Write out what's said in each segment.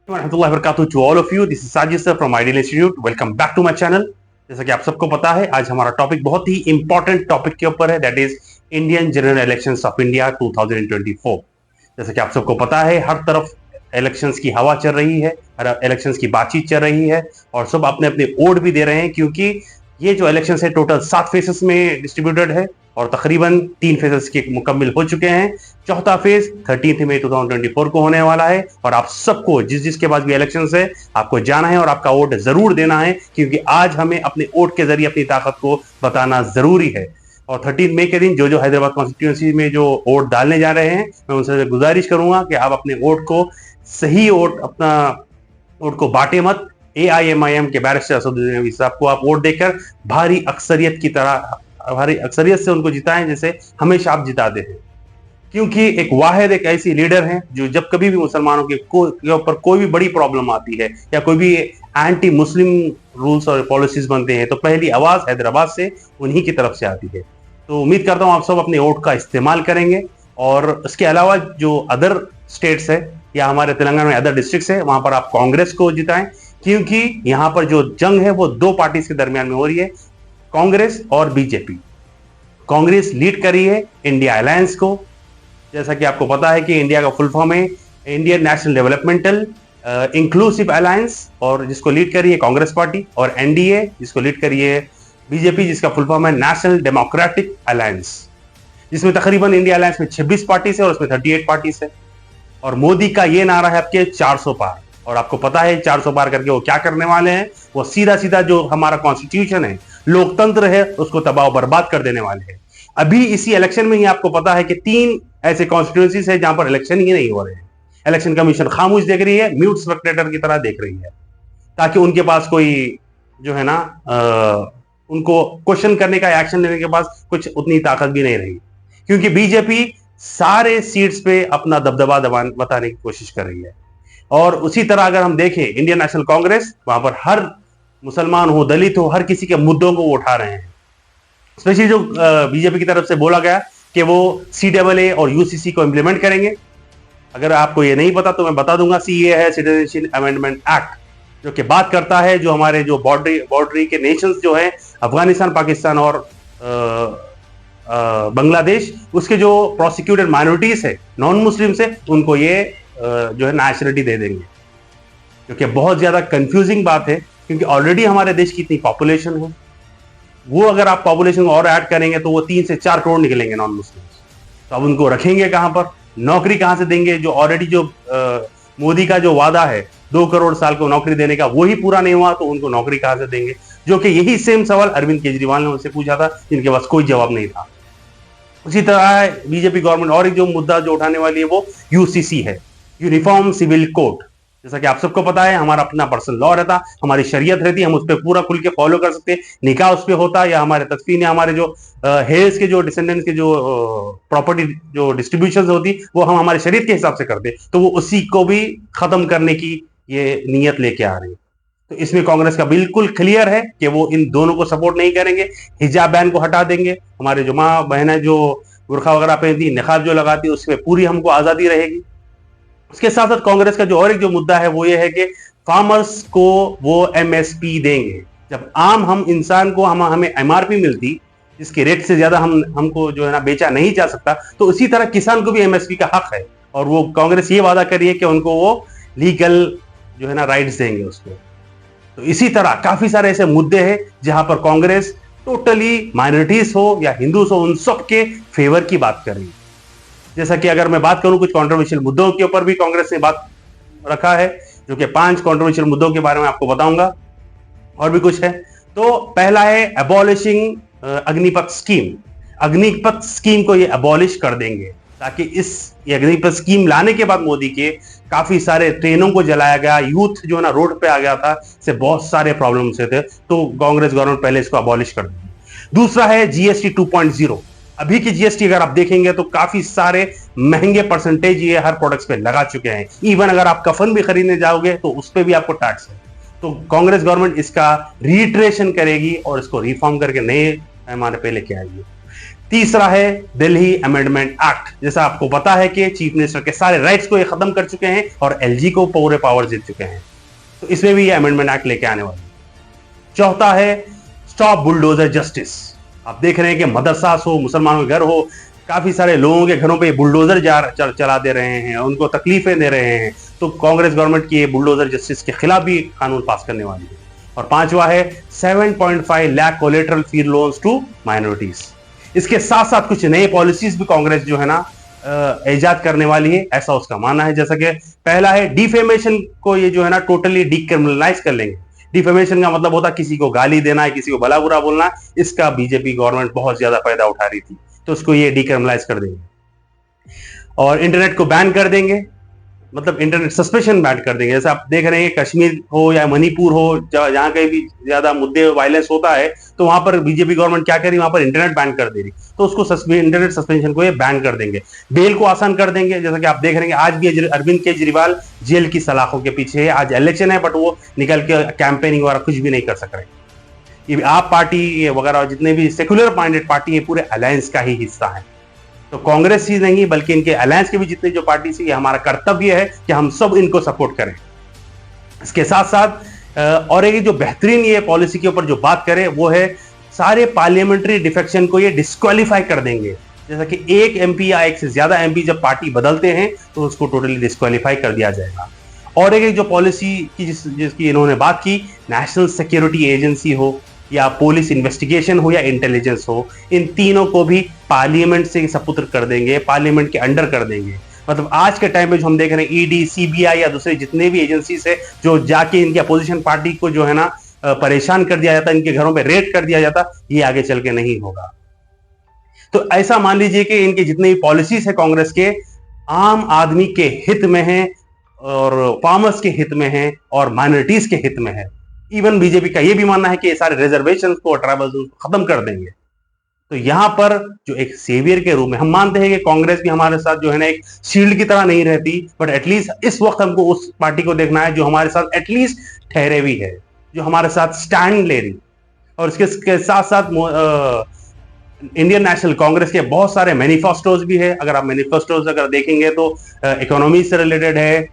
warahmatullahi wabarakatuh to all of you. This is Sajid sir from Ideal Institute. Welcome back to my channel. जैसा कि आप सबको पता है, आज हमारा टॉपिक बहुत ही इंपॉर्टेंट टॉपिक के ऊपर है, that is Indian general elections of India 2024। जैसा कि आप सबको पता है, हर तरफ इलेक्शंस की हवा चल रही है, हर इलेक्शंस की बातचीत चल रही है और सब अपने अपने वोट भी दे रहे हैं, क्योंकि ये जो इलेक्शन है टोटल 7 फेजेस में डिस्ट्रीब्यूटेड है और तकरीबन 3 फेजेस के मुकम्मिल हो चुके हैं। चौथा फेज 13 मई 2024 को होने वाला है और आप सबको जिसके पास भी इलेक्शन है आपको जाना है और आपका वोट जरूर देना है, क्योंकि आज हमें अपने वोट के जरिए अपनी ताकत को बताना जरूरी है। और 13 मई के दिन जो हैदराबाद कॉन्स्टिट्यूंसी में जो वोट डालने जा रहे हैं, मैं उनसे गुजारिश करूंगा कि आप अपने वोट को सही वोट अपना वोट को बांटे मत। AIMIM के बैरिस्टर असदुद्दीन ओवैसी साहब को आप वोट देकर भारी अक्सरियत से उनको जिताएं, जैसे हमेशा आप जिताते हैं, क्योंकि एक वाहिद एक ऐसी लीडर हैं जो जब कभी भी मुसलमानों के ऊपर कोई भी बड़ी प्रॉब्लम आती है या कोई भी एंटी मुस्लिम रूल्स और पॉलिसीज बनते हैं तो पहली आवाज हैदराबाद से उन्हीं की तरफ से आती है। तो उम्मीद करता हूं आप सब अपने वोट का इस्तेमाल करेंगे और उसके अलावा जो अदर स्टेट्स है या हमारे तेलंगाना में अदर डिस्ट्रिक्ट्स है वहां पर आप कांग्रेस को जिताएं, क्योंकि यहां पर जो जंग है वो 2 पार्टीज के दरमियान में हो रही है, कांग्रेस और बीजेपी। कांग्रेस लीड कर रही है इंडिया अलायंस को, जैसा कि आपको पता है कि इंडिया का फुल फॉर्म है Indian national developmental inclusive alliance, और जिसको लीड कर रही है कांग्रेस पार्टी, और NDA जिसको लीड कर रही है बीजेपी, जिसका फुल फॉर्म है नेशनल डेमोक्रेटिक अलायंस, जिसमें तकरीबन इंडिया अलायंस में 26 पार्टीज है और उसमें 38 पार्टीज है। और मोदी का ये नारा है आपके 400 पार, और आपको पता है 400 पार करके वो क्या करने वाले हैं, वो सीधा सीधा जो हमारा कॉन्स्टिट्यूशन है, लोकतंत्र है, उसको तबाह बर्बाद कर देने वाले हैं। अभी इसी इलेक्शन में ही आपको पता है कि 3 ऐसे कॉन्स्टिट्यूंसीज है जहां पर इलेक्शन ही नहीं हो रहे हैं। इलेक्शन कमीशन खामोश देख रही है, म्यूट स्पेक्टेटर की तरह देख रही है, ताकि उनके पास कोई जो है ना उनको क्वेश्चन करने का, एक्शन लेने के पास कुछ उतनी ताकत भी नहीं रही, क्योंकि बीजेपी सारे सीट्स पे अपना दबदबा बताने की कोशिश कर रही है। और उसी तरह अगर हम देखें इंडियन नेशनल कांग्रेस, वहां पर हर मुसलमान हो, दलित हो, हर किसी के मुद्दों को वो उठा रहे हैं। स्पेशली जो बीजेपी की तरफ से बोला गया कि वो CAA और UCC को इंप्लीमेंट करेंगे। अगर आपको ये नहीं पता तो मैं बता दूंगा, CAA है सिटीजनशिप अमेंडमेंट एक्ट, जो कि बात करता है जो हमारे जो बॉर्डरी के नेशंस जो है अफगानिस्तान, पाकिस्तान और बांग्लादेश, उसके जो प्रोसिक्यूटेड माइनॉरिटीज है, नॉन मुस्लिम से, उनको ये जो है नेशनलिटी दे देंगे, क्योंकि बहुत ज्यादा कंफ्यूजिंग बात है, क्योंकि ऑलरेडी हमारे देश की इतनी पॉपुलेशन है, वो अगर आप पॉपुलेशन और ऐड करेंगे तो वो 3 से 4 करोड़ निकलेंगे नॉन मुस्लिम। तो अब उनको रखेंगे कहां पर, नौकरी कहां से देंगे? जो ऑलरेडी जो मोदी का जो वादा है 2 करोड़ साल को नौकरी देने का, वही पूरा नहीं हुआ तो उनको नौकरी कहां से देंगे? जो कि यही सेम सवाल अरविंद केजरीवाल ने उनसे पूछा था, जिनके पास कोई जवाब नहीं था। उसी तरह बीजेपी गवर्नमेंट और एक जो मुद्दा जो उठाने वाली है वो UCC है, यूनिफॉर्म सिविल कोड। जैसा कि आप सबको पता है, हमारा अपना पर्सनल लॉ रहता, हमारी शरीयत रहती, हम उस पर पूरा खुल के फॉलो कर सकते, निकाह उस पर होता, या हमारे तदफीन या हमारे जो हेयर्स के जो डिसेंडेंट्स के जो प्रॉपर्टी जो डिस्ट्रीब्यूशन होती वो हम हमारे शरीयत के हिसाब से करते, तो वो उसी को भी खत्म करने की ये नीयत लेके आ रही है। तो इसमें कांग्रेस का बिल्कुल क्लियर है कि वो इन दोनों को सपोर्ट नहीं करेंगे। हिजाब बैन को हटा देंगे, हमारे जो माँ बहनें जो बुरखा वगैरह पहनती, निकाब जो लगाती, उसमें पूरी हमको आजादी रहेगी। उसके साथ साथ कांग्रेस का जो और एक जो मुद्दा है वो ये है कि फार्मर्स को वो MSP देंगे। जब आम हम इंसान को हमें MRP मिलती, जिसके रेट से ज्यादा हमको जो है ना बेचा नहीं जा सकता, तो उसी तरह किसान को भी MSP का हक है, और वो कांग्रेस ये वादा कर रही है कि उनको वो लीगल जो है ना राइट्स देंगे उसको। तो इसी तरह काफी सारे ऐसे मुद्दे हैं जहां पर कांग्रेस टोटली माइनॉरिटीज हो या हिंदूज हो, उन सब के फेवर की बात कर रही है। जैसा कि अगर मैं बात करूं कुछ कंट्रोवर्शियल मुद्दों के ऊपर भी कांग्रेस ने बात रखा है, जो कि 5 कंट्रोवर्शियल मुद्दों के बारे में आपको बताऊंगा, और भी कुछ है। तो पहला है abolishing Agnipath scheme. Agnipath scheme को ये एबॉलिश कर देंगे, ताकि ये अग्निपथ स्कीम लाने के बाद मोदी के काफी सारे ट्रेनों को जलाया गया, यूथ जो है ना रोड पे आ गया था, इससे बहुत सारे प्रॉब्लम्स थे, तो कांग्रेस गवर्नमेंट पहले इसको एबॉलिश कर देगी। दूसरा है GST 2.0। अभी की GST अगर आप देखेंगे तो काफी सारे महंगे परसेंटेज ये हर प्रोडक्ट्स पे लगा चुके हैं। इवन अगर आप कफन भी खरीदने जाओगे तो उस पे भी आपको टैक्स है। तो कांग्रेस गवर्नमेंट इसका रीट्रेशन करेगी और इसको रिफॉर्म करके नए पैमाने पे लेके आएगी। तीसरा है दिल्ली अमेंडमेंट एक्ट। जैसा आपको पता है कि चीफ मिनिस्टर के सारे राइट्स को ये खत्म कर चुके हैं और एलजी को पूरे पावर दे चुके हैं, तो इसमें भी ये अमेंडमेंट एक्ट लेके आने वाले हैं। चौथा है स्टॉप बुलडोजर जस्टिस। आप देख रहे हैं कि मदरसास हो, मुसलमानों के घर हो, काफी सारे लोगों के घरों पे बुलडोजर चला दे रहे हैं, उनको तकलीफें दे रहे हैं, तो कांग्रेस गवर्नमेंट की ये बुलडोजर जस्टिस के खिलाफ भी कानून पास करने वाली है। और पांचवा है 7.5 lakh collateral free loans to minorities. इसके साथ साथ कुछ नए पॉलिसीज भी कांग्रेस जो है ना इजाद करने वाली है, ऐसा उसका मानना है। जैसा कि पहला है डिफेमेशन को ये जो है ना टोटली डिक्रिमिनलाइज कर लेंगे। डिफेमेशन का मतलब होता है किसी को गाली देना है, किसी को भला बुरा बोलना है, इसका बीजेपी गवर्नमेंट बहुत ज्यादा फायदा उठा रही थी, तो उसको ये डिक्रिमिनलाइज कर देंगे। और इंटरनेट को बैन कर देंगे, मतलब इंटरनेट सस्पेंशन बैन कर देंगे। जैसे आप देख रहे हैं कश्मीर हो या मणिपुर हो, जहां कहीं भी ज्यादा मुद्दे वायलेंस होता है, तो वहां पर बीजेपी गवर्नमेंट क्या कर रही है, वहां पर इंटरनेट बैन कर दे रही, तो उसको इंटरनेट सस्पेंशन को ये बैन कर देंगे। बेल को आसान कर देंगे। जैसा कि आप देख रहे हैं आज भी अरविंद केजरीवाल जेल की सलाखों के पीछे है। आज इलेक्शन है बट वो निकल के कैंपेनिंग वगैरह कुछ भी नहीं कर सक रहे। ये आप पार्टी वगैरह जितने भी सेक्युलर माइंडेड पार्टी है पूरे अलायंस का ही हिस्सा है, तो कांग्रेस ही नहीं बल्कि इनके अलायंस के भी जितने जो पार्टी है, हमारा कर्तव्य है कि हम सब इनको सपोर्ट करें। इसके साथ साथ और एक जो बेहतरीन ये पॉलिसी के ऊपर जो बात करें वो है सारे पार्लियामेंट्री डिफेक्शन को ये डिस्क्वालीफाई कर देंगे। जैसा कि एक एमपी या एक से ज्यादा एमपी जब पार्टी बदलते हैं तो उसको टोटली डिस्क्वालीफाई कर दिया जाएगा। और एक जो पॉलिसी की जिसकी इन्होंने बात की, नेशनल सिक्योरिटी एजेंसी हो या पुलिस इन्वेस्टिगेशन हो या इंटेलिजेंस हो, इन तीनों को भी पार्लियामेंट से सपुत्र कर देंगे, पार्लियामेंट के अंडर कर देंगे। मतलब आज के टाइम में जो हम देख रहे हैं ईडी, सीबीआई या दूसरे जितने भी एजेंसीज है जो जाके इनकी अपोजिशन पार्टी को जो है ना परेशान कर दिया जाता, इनके घरों पे रेड कर दिया जाता, ये आगे चल के नहीं होगा। तो ऐसा मान लीजिए कि इनके जितने भी पॉलिसीज है कांग्रेस के आम आदमी के हित में है और फार्मर्स के हित में है और माइनॉरिटीज के हित में है। इवन बीजेपी का यह भी मानना है कि ये सारे रिजर्वेशन को, ट्राइबल को खत्म कर देंगे। तो यहां पर जो एक सेवियर के रूप में हम मानते हैं कि कांग्रेस भी हमारे साथ जो है ना एक शील्ड की तरह नहीं रहती, बट एटलीस्ट इस वक्त हमको उस पार्टी को देखना है जो हमारे साथ एटलीस्ट ठहरे हुई है, जो हमारे साथ स्टैंड ले रही। और इसके साथ साथ इंडियन नेशनल कांग्रेस के बहुत सारे मैनिफेस्टोज भी है। अगर आप मैनिफेस्टोज अगर देखेंगे तो इकोनॉमी से रिलेटेड है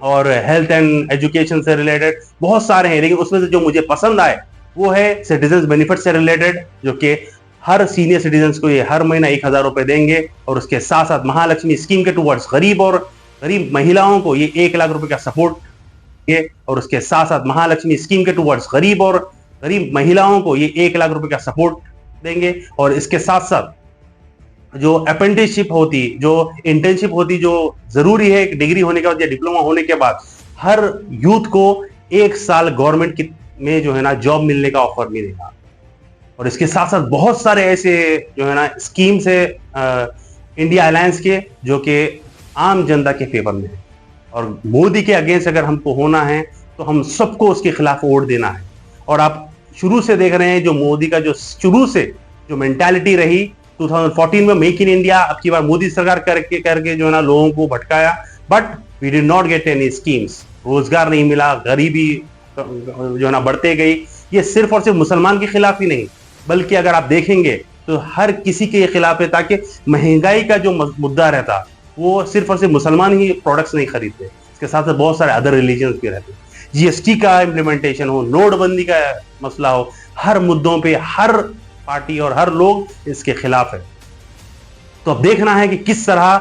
और हेल्थ एंड एजुकेशन से रिलेटेड बहुत सारे हैं, लेकिन उसमें से जो मुझे पसंद आए वो है सिटीजन बेनिफिट से रिलेटेड, जो कि हर सीनियर सिटीजन को ये हर महीना 1000 रुपए देंगे। और उसके साथ साथ महालक्ष्मी स्कीम के टुवर्ड्स गरीब और गरीब महिलाओं को ये 1 लाख रुपए का सपोर्ट देंगे। और उसके साथ साथ महालक्ष्मी स्कीम के टुवर्ड्स गरीब और गरीब महिलाओं को ये 1 लाख रुपए का सपोर्ट देंगे। और इसके साथ साथ जो अप्रेंटिसशिप होती, जो इंटर्नशिप होती, जो जरूरी है डिग्री होने के बाद या डिप्लोमा होने के बाद, हर यूथ को 1 साल गवर्नमेंट में जो है ना जॉब मिलने का ऑफर मिलेगा। और इसके साथ साथ बहुत सारे ऐसे जो है ना स्कीम्स है इंडिया अलायंस के जो कि आम जनता के फेवर में है। और मोदी के अगेंस्ट अगर हमको होना है तो हम सबको उसके खिलाफ वोट देना है। और आप शुरू से देख रहे हैं जो मोदी का जो शुरू से जो मेंटालिटी रही 2014 में मेक इन इंडिया, अब की बार मोदी सरकार करके जो है ना लोगों को भटकाया, but we did not get any schemes. रोजगार नहीं मिला, गरीबी जो है ना बढ़ते गई। ये सिर्फ और सिर्फ मुसलमान के खिलाफ ही नहीं, बल्कि अगर आप देखेंगे तो हर किसी के खिलाफ है, ताकि महंगाई का जो मुद्दा रहता वो सिर्फ और सिर्फ मुसलमान ही प्रोडक्ट्स नहीं खरीदते, इसके साथ साथ बहुत सारे अदर रिलीजन भी रहते। जीएसटी का इम्प्लीमेंटेशन हो, नोटबंदी का मसला हो, हर मुद्दों पे हर पार्टी और हर लोग इसके खिलाफ है। तो अब देखना है कि किस तरह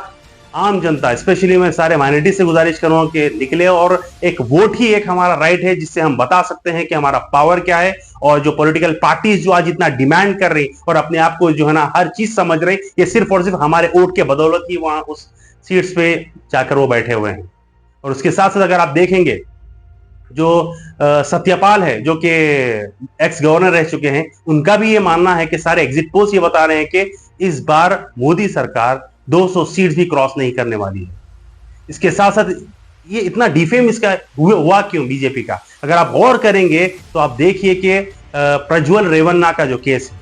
आम जनता, स्पेशली मैं सारे माइनॉरिटी से गुजारिश करूंगा कि निकले, और एक वोट ही एक हमारा राइट है जिससे हम बता सकते हैं कि हमारा पावर क्या है। और जो पॉलिटिकल पार्टीज जो आज इतना डिमांड कर रही और अपने आप को जो है ना हर चीज समझ रही, ये सिर्फ और सिर्फ हमारे वोट के बदौलत ही वहां उस सीट्स पे जाकर वो बैठे हुए हैं। और उसके साथ साथ अगर आप देखेंगे जो सत्यपाल है जो कि एक्स गवर्नर रह चुके हैं, उनका भी ये मानना है कि सारे एग्जिट पोल्स ये बता रहे हैं कि इस बार मोदी सरकार 200 सीट्स भी क्रॉस नहीं करने वाली है। इसके साथ साथ ये इतना डिफेम इसका हुआ क्यों बीजेपी का, अगर आप गौर करेंगे तो आप देखिए कि प्रज्वल रेवन्ना का जो केस है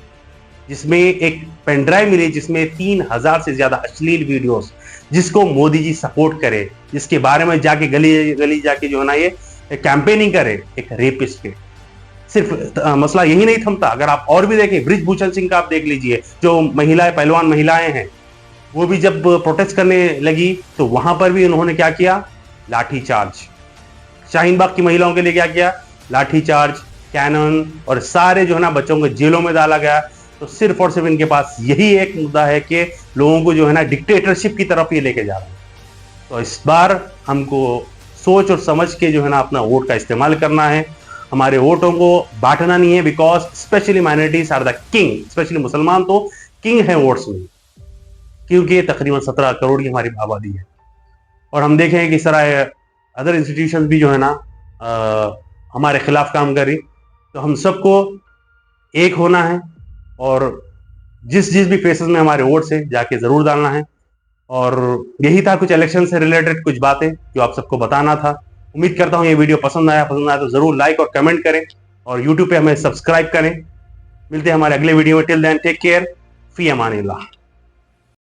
जिसमें एक पेनड्राइव मिली जिसमें 3000 से ज्यादा अश्लील वीडियोस, जिसको मोदी जी सपोर्ट करे, जिसके बारे में जाके गली गली जाके जो है ना ये कैंपेनिंग करे एक रेपिस्ट पे, सिर्फ मसला यही नहीं थमता, अगर आप और भी देखें, बृजभूषण सिंह का आप देख लीजिए, जो महिलाएं, पहलवान महिलाएं हैं, वो भी जब प्रोटेस्ट करने लगी तो वहां पर भी उन्होंने क्या किया, लाठी चार्ज। शाहीन बाग की महिलाओं के लिए क्या किया, लाठी चार्ज, कैनन, और सारे जो है ना बच्चों को जेलों में डाला गया। तो सिर्फ और सिर्फ इनके पास यही एक मुद्दा है कि लोगों को जो है ना डिक्टेटरशिप की तरफ ये लेके जा रहे हैं। तो इस बार हमको सोच और समझ के जो है ना अपना वोट का इस्तेमाल करना है। हमारे वोटों को बांटना नहीं है, because specially minorities are the king, specially मुसलमान तो किंग है वोट्स में, क्योंकि ये तकरीबन 17 करोड़ की हमारी आबादी है। और हम देखें कि इस तरह अदर इंस्टीट्यूशन भी जो है ना हमारे खिलाफ काम करी। तो हम सबको एक होना है और जिस जिस भी फेसेस में हमारे वोट से जाके जरूर डालना है। और यही था कुछ इलेक्शन से रिलेटेड कुछ बातें जो आप सबको बताना था। उम्मीद करता हूं ये वीडियो पसंद आया तो जरूर लाइक और कमेंट करें और यूट्यूब पे हमें सब्सक्राइब करें। मिलते हैं हमारे अगले वीडियो में। टिल देन टेक केयर, फी अमानिल्लाह।